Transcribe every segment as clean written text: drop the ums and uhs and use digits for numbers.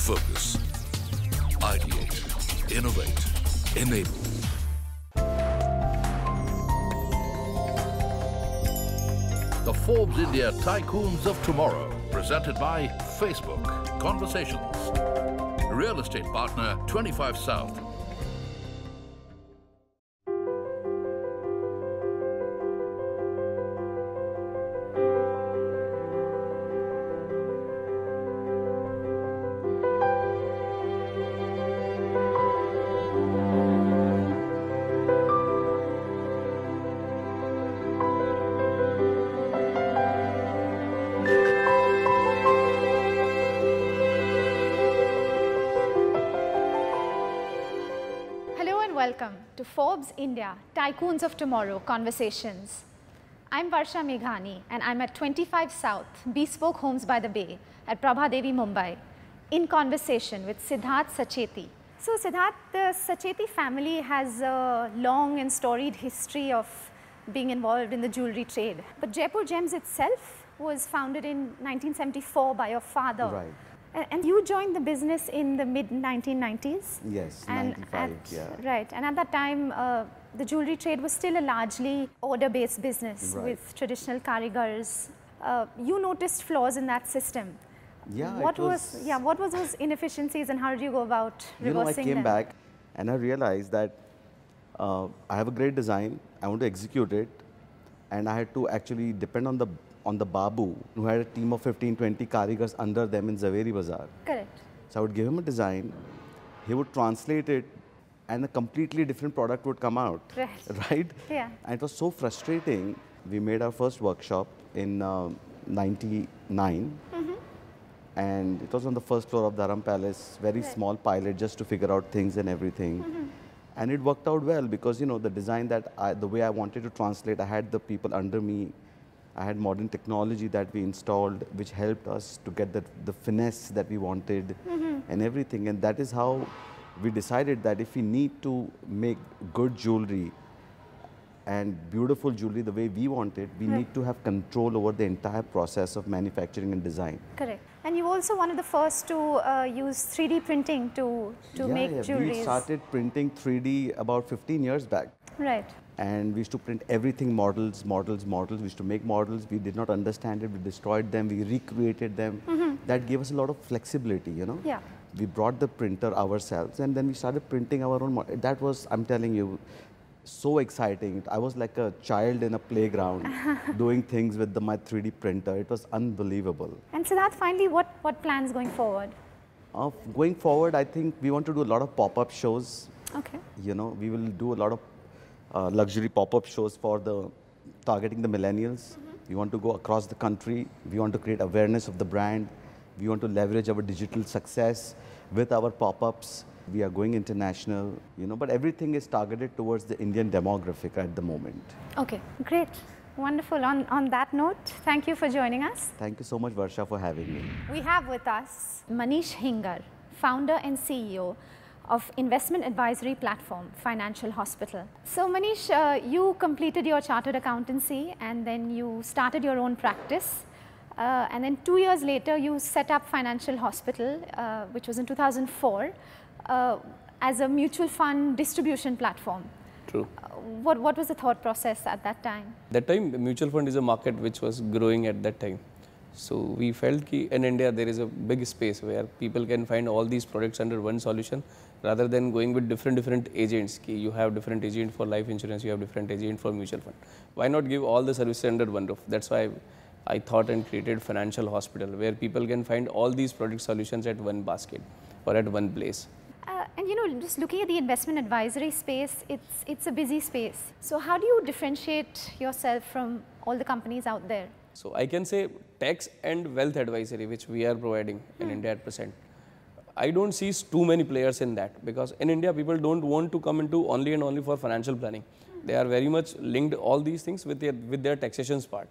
Focus. Ideate. Innovate. Enable. The Forbes India Tycoons of Tomorrow, presented by Facebook. Conversations. Real estate partner 25 South. Welcome to Forbes India Tycoons of Tomorrow Conversations. I'm Varsha Meghani and I'm at 25 South Bespoke Homes by the Bay at Prabhadevi, Mumbai, in conversation with Siddharth Sacheti. So Siddharth, the Sacheti family has a long and storied history of being involved in the jewelry trade. But Jaipur Gems itself was founded in 1974 by your father. Right. And you joined the business in the mid-1990s? Yes, and 95, yeah. Right, and at that time, the jewelry trade was still a largely order-based business with traditional karigars. You noticed flaws in that system. Yeah, what was those inefficiencies and how did you go about reversing them? I came back and I realized that I have a great design, I want to execute it, and I had to actually depend on the Babu, who had a team of 15-20 karigars under them in Zaveri Bazaar. Correct. So I would give him a design, he would translate it, and a completely different product would come out. Right. Right? Yeah. And it was so frustrating. We made our first workshop in '99, and it was on the first floor of Dharam Palace, very small pilot just to figure out things and everything. And it worked out well because, you know, the design the way I wanted to translate, I had the people under me. I had modern technology that we installed, which helped us to get the finesse that we wanted and everything. And that is how we decided that if we need to make good jewelry and beautiful jewelry the way we want it, we need to have control over the entire process of manufacturing and design. Correct. And you also one of the first to use 3D printing to make jewelry. We started printing 3D about 15 years back. Right. And we used to print everything, models. We used to make models. We did not understand it. We destroyed them. We recreated them. That gave us a lot of flexibility, you know. Yeah. We brought the printer ourselves, and then we started printing our own model. That was, I'm telling you, so exciting. I was like a child in a playground doing things with my 3D printer. It was unbelievable. And Siddharth, finally, what plans going forward? Going forward, I think we want to do a lot of pop-up shows. Okay. You know, we will do a lot of luxury pop-up shows for targeting the millennials. We want to go across the country. We want to create awareness of the brand. We want to leverage our digital success with our pop-ups. We are going international, you know, but everything is targeted towards the Indian demographic at the moment. Okay, great. Wonderful. On that note, thank you for joining us. Thank you so much, Varsha, for having me. We have with us Manish Hingar, founder and CEO of investment advisory platform, Financial Hospital. So Manish, you completed your chartered accountancy and then you started your own practice. And then 2 years later, you set up Financial Hospital, which was in 2004, as a mutual fund distribution platform. True. What was the thought process at that time? That time, the mutual fund is a market which was growing at that time. So we felt that in India there is a big space where people can find all these products under one solution rather than going with different agents. You have different agent for life insurance, you have different agent for mutual fund. Why not give all the services under one roof? That's why I thought and created Financial Hospital, where people can find all these product solutions at one basket or at one place. And you know, just looking at the investment advisory space, it's a busy space. So how do you differentiate yourself from all the companies out there? So I can say tax and wealth advisory, which we are providing in India at present. I don't see too many players in that, because in India people don't want to come into only and only for financial planning. They are very much linked all these things with their taxations part.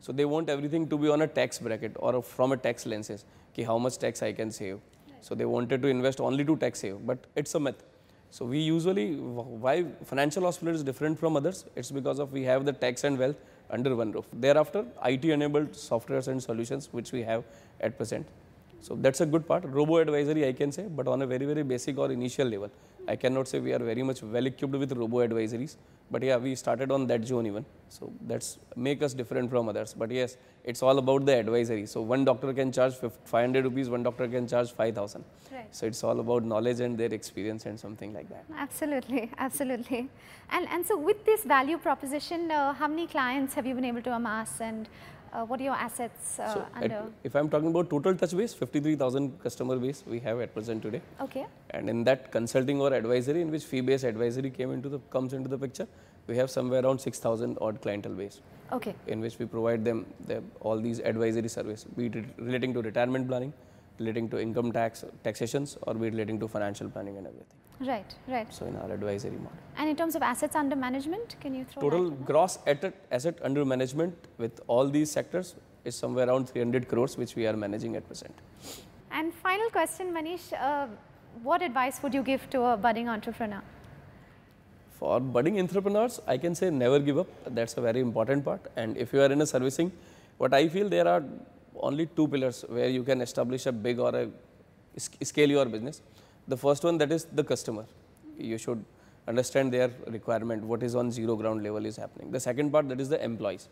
So they want everything to be on a tax bracket or from a tax lenses, ki how much tax I can save. So they wanted to invest only to tax save, but it's a myth. So we usually, why Financial Hospital is different from others, it's because of we have the tax and wealth under one roof. Thereafter, IT enabled softwares and solutions which we have at present. So that's a good part. Robo-advisory I can say, but on a very, very basic or initial level. I cannot say we are very much well equipped with robo-advisories, but yeah, we started on that zone even. So that's make us different from others. But yes, it's all about the advisory. So one doctor can charge 500 rupees, one doctor can charge 5,000. Right. So it's all about knowledge and their experience and something like that. Absolutely, absolutely. And so with this value proposition, how many clients have you been able to amass, and what are your assets under? If I'm talking about total touch base, 53,000 customer base we have at present today. Okay. And in that consulting or advisory, in which fee-based advisory comes into the picture, we have somewhere around 6,000 odd clientele base. Okay. In which we provide them all these advisory service, be it relating to retirement planning, relating to income taxations, or be it relating to financial planning and everything. Right, right. So in our advisory model. And in terms of assets under management, can you throw Total that gross asset under management with all these sectors is somewhere around 300 crores, which we are managing at present. And final question, Manish, what advice would you give to a budding entrepreneur? For budding entrepreneurs, I can say never give up. That's a very important part. And if you are in a servicing, what I feel there are only two pillars where you can establish a big or scale your business. The first one, that is the customer. You should understand their requirement, what is on zero ground level is happening. The second part, that is the employees.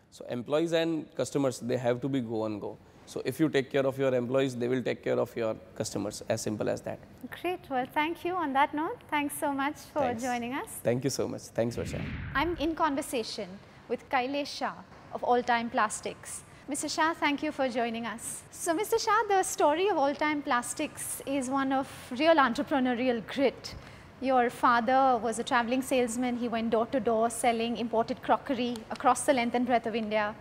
So employees and customers, they have to be go on go. So if you take care of your employees, they will take care of your customers, as simple as that. Great. Well, thank you. On that note, thanks so much for joining us. Thank you so much. Thanks, Varsha. I'm in conversation with Kailesh Shah of All Time Plastics. Mr. Shah, thank you for joining us. So, Mr. Shah, the story of All Time Plastics is one of real entrepreneurial grit. Your father was a traveling salesman. He went door to door selling imported crockery across the length and breadth of India.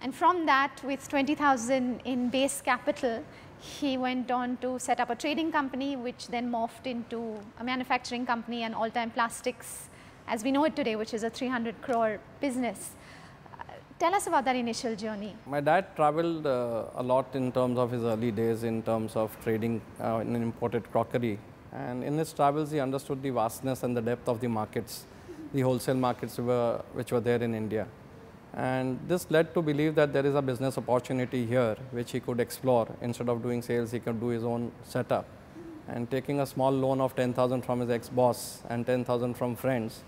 And from that, with 20,000 in base capital, he went on to set up a trading company, which then morphed into a manufacturing company, and All Time Plastics, as we know it today, which is a 300 crore business. Tell us about that initial journey. My dad traveled a lot in terms of his early days, in terms of trading in imported crockery. And in his travels, he understood the vastness and the depth of the markets, the wholesale markets which were there in India. And this led to believe that there is a business opportunity here which he could explore. Instead of doing sales, he could do his own setup. And taking a small loan of 10,000 from his ex-boss and 10,000 from friends,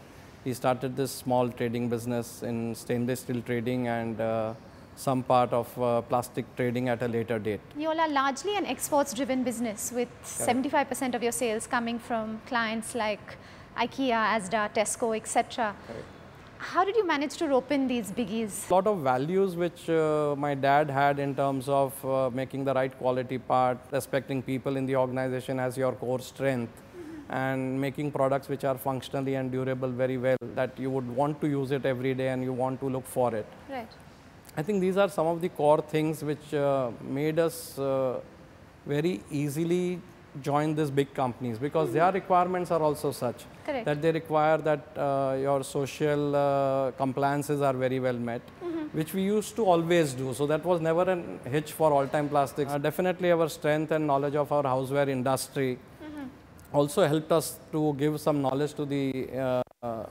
he started this small trading business in stainless steel trading and some part of plastic trading at a later date. You all are largely an exports driven business, with 75% of your sales coming from clients like IKEA, Asda, Tesco, etc. How did you manage to rope in these biggies? A lot of values which my dad had in terms of making the right quality part, respecting people in the organization as your core strength, and making products which are functionally and durable very well, that you would want to use it every day and you want to look for it. Right. I think these are some of the core things which made us very easily join these big companies, because their requirements are also such that they require that your social compliances are very well met, which we used to always do. So that was never a hitch for All Time Plastics. Definitely our strength and knowledge of our houseware industry also helped us to give some knowledge to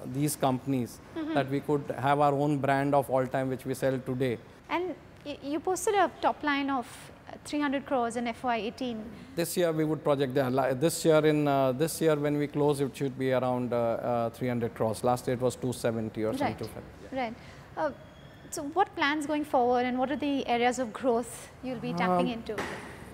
these companies, that we could have our own brand of All Time which we sell today. And you posted a top line of 300 crores in FY18. This year we would project this year when we close, it should be around 300 crores. Last year it was 270 or something. Right. So what plans going forward, and what are the areas of growth you'll be tapping into?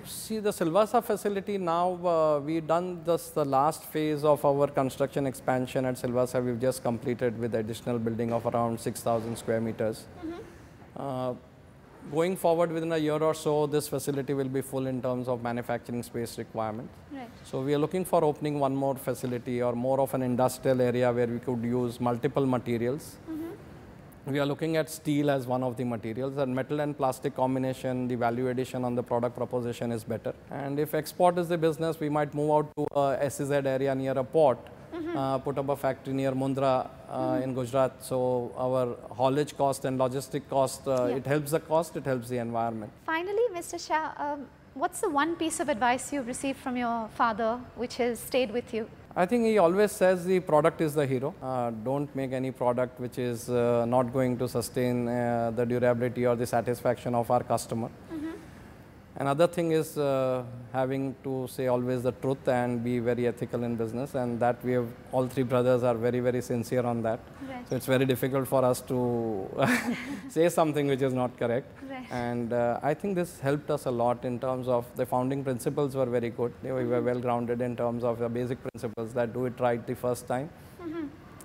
See, the Silvassa facility now, we've done just the last phase of our construction expansion at Silvassa. We've just completed with additional building of around 6,000 square meters. Going forward within a year or so, this facility will be full in terms of manufacturing space requirement. Right. So we are looking for opening one more facility or more of an industrial area where we could use multiple materials. We are looking at steel as one of the materials, and metal and plastic combination, the value addition on the product proposition is better. And if export is the business, we might move out to a SEZ area near a port, put up a factory near Mundra in Gujarat. So our haulage cost and logistic cost, it helps the cost, it helps the environment. Finally, Mr. Shah, what's the one piece of advice you've received from your father which has stayed with you? I think he always says the product is the hero. Don't make any product which is not going to sustain the durability or the satisfaction of our customer. Another thing is having to say always the truth and be very ethical in business, and that we have, all three brothers are very, very sincere on that. Right. So it's very difficult for us to say something which is not correct. Right. And I think this helped us a lot in terms of the founding principles were very good. We were well grounded in terms of the basic principles that do it right the first time.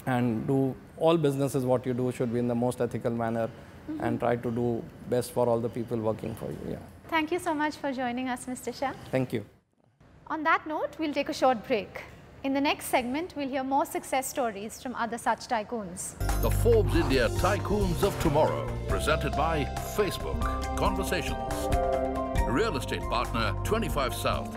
And do all businesses, what you do should be in the most ethical manner, and try to do best for all the people working for you. Yeah. Thank you so much for joining us, Mr. Shah. Thank you. On that note, we'll take a short break. In the next segment, we'll hear more success stories from other such tycoons. The Forbes India Tycoons of Tomorrow, presented by Facebook Conversations. Real estate partner 25 South.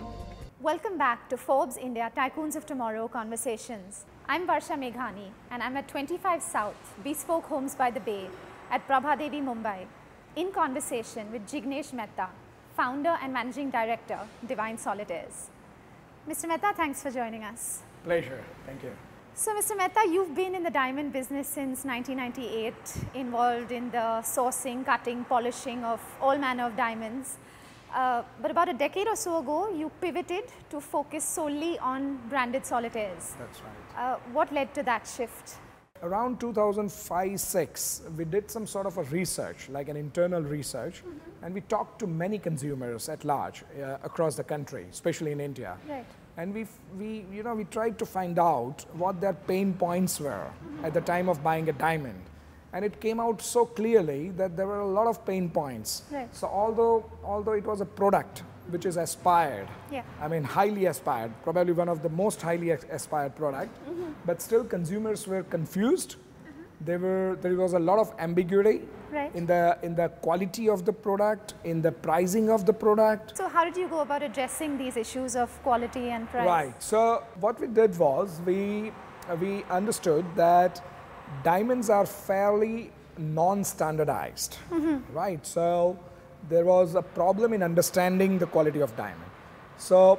Welcome back to Forbes India Tycoons of Tomorrow Conversations. I'm Varsha Meghani, and I'm at 25 South, Bespoke Homes by the Bay at Prabhadevi, Mumbai, in conversation with Jignesh Mehta, founder and managing director, Divine Solitaires. Mr. Mehta, thanks for joining us. Pleasure. Thank you. So, Mr. Mehta, you've been in the diamond business since 1998, involved in the sourcing, cutting, polishing of all manner of diamonds. But about a decade or so ago, you pivoted to focus solely on branded solitaires. That's right. What led to that shift? Around 2005-06, we did some sort of a research, like an internal research, and we talked to many consumers at large across the country, especially in India. Right. And we tried to find out what their pain points were at the time of buying a diamond. And it came out so clearly that there were a lot of pain points. Right. So although it was a product which is aspired, Yeah. I mean highly aspired, probably one of the most highly aspired product, but still consumers were confused. There was a lot of ambiguity Right. in the quality of the product, in the pricing of the product. So how did you go about addressing these issues of quality and price? Right. So what we did was we understood that diamonds are fairly non-standardized, right? So there was a problem in understanding the quality of diamond. So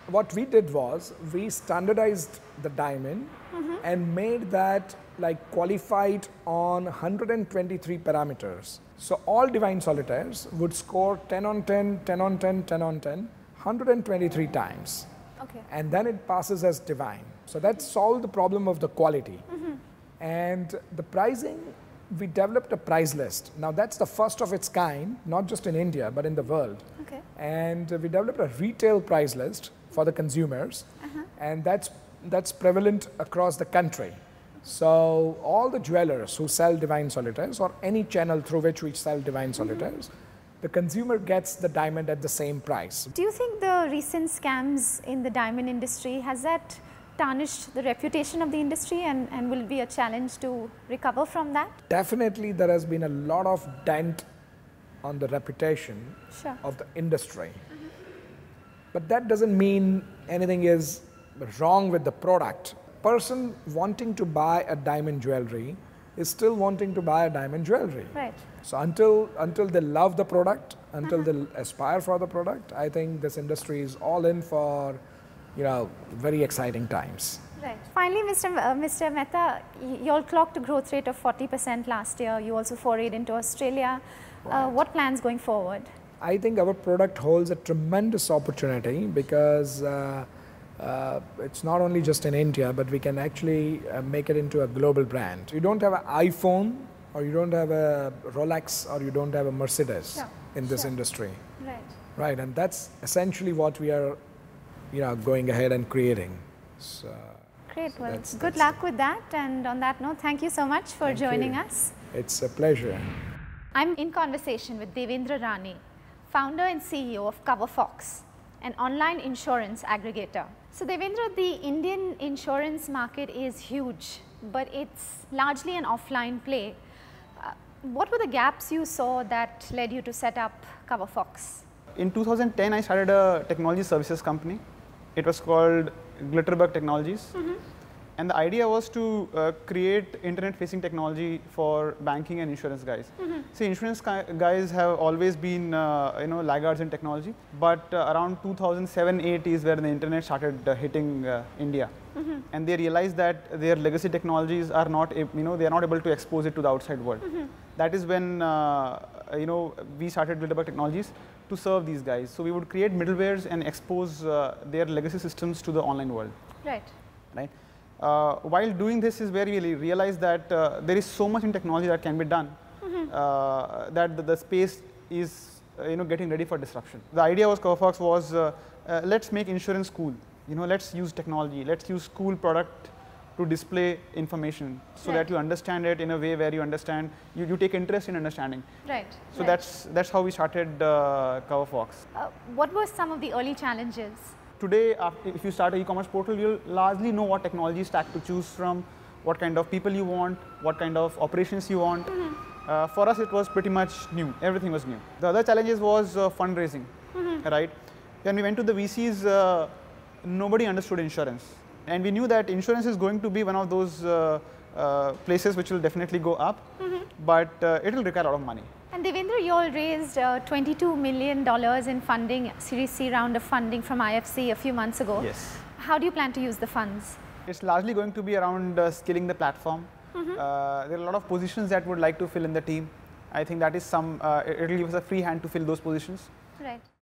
what we did was we standardized the diamond and made that like qualified on 123 parameters. So all Divine Solitaires would score 10 on 10, 10 on 10, 10 on 10, 123 times. Okay. And then it passes as divine. So that solved the problem of the quality. And the pricing, we developed a price list. Now that's the first of its kind, not just in India, but in the world. Okay. And we developed a retail price list for the consumers, and that's prevalent across the country. So all the jewelers who sell Divine Solitaires, or any channel through which we sell Divine Solitaires, the consumer gets the diamond at the same price. Do you think the recent scams in the diamond industry, has that tarnished the reputation of the industry, and will it be a challenge to recover from that? Definitely there has been a lot of dent on the reputation Sure. of the industry. But that doesn't mean anything is wrong with the product. Person wanting to buy a diamond jewelry is still wanting to buy a diamond jewelry. Right. So until they love the product, until they aspire for the product, I think this industry is all in for, very exciting times. Right. Finally, Mr. Mehta, you all clocked a growth rate of 40% last year. You also forayed into Australia. What plans going forward? I think our product holds a tremendous opportunity because it's not only just in India, but we can actually make it into a global brand. You don't have an iPhone, or you don't have a Rolex, or you don't have a Mercedes in this industry. Right. Right, and that's essentially what we are, going ahead and creating. So, Great. Well, that's good luck with that. And on that note, thank you so much for Thank joining you. us. It's a pleasure. I'm in conversation with Devendra Rani, founder and CEO of CoverFox, an online insurance aggregator. So Devendra, the Indian insurance market is huge, but it's largely an offline play. What were the gaps you saw that led you to set up CoverFox? In 2010, I started a technology services company. It was called Glitterbug Technologies. And the idea was to create internet-facing technology for banking and insurance guys. See, insurance guys have always been, laggards in technology. But around 2007-8 is where the internet started hitting India. And they realized that their legacy technologies are not, they are not able to expose it to the outside world. That is when, we started Glitterbug Technologies to serve these guys. So we would create middlewares and expose their legacy systems to the online world. Right. Right. While doing this is where we realized that there is so much in technology that can be done, that the space is getting ready for disruption. The idea was CoverFox was let's make insurance cool. Let's use technology. Let's use cool product to display information so that you understand it in a way where you understand, you take interest in understanding. Right. So that's how we started CoverFox. What were some of the early challenges? Today, if you start an e-commerce portal, you'll largely know what technology stack to choose from, what kind of people you want, what kind of operations you want. For us, it was pretty much new. Everything was new. The other challenges was fundraising, right? When we went to the VCs, nobody understood insurance. And we knew that insurance is going to be one of those places which will definitely go up, but it will require a lot of money. And Devendra, you all raised $22 million in funding, Series C round of funding from IFC a few months ago. Yes. How do you plan to use the funds? It's largely going to be around scaling the platform. There are a lot of positions that would like to fill in the team. I think that is it will give us a free hand to fill those positions. Right.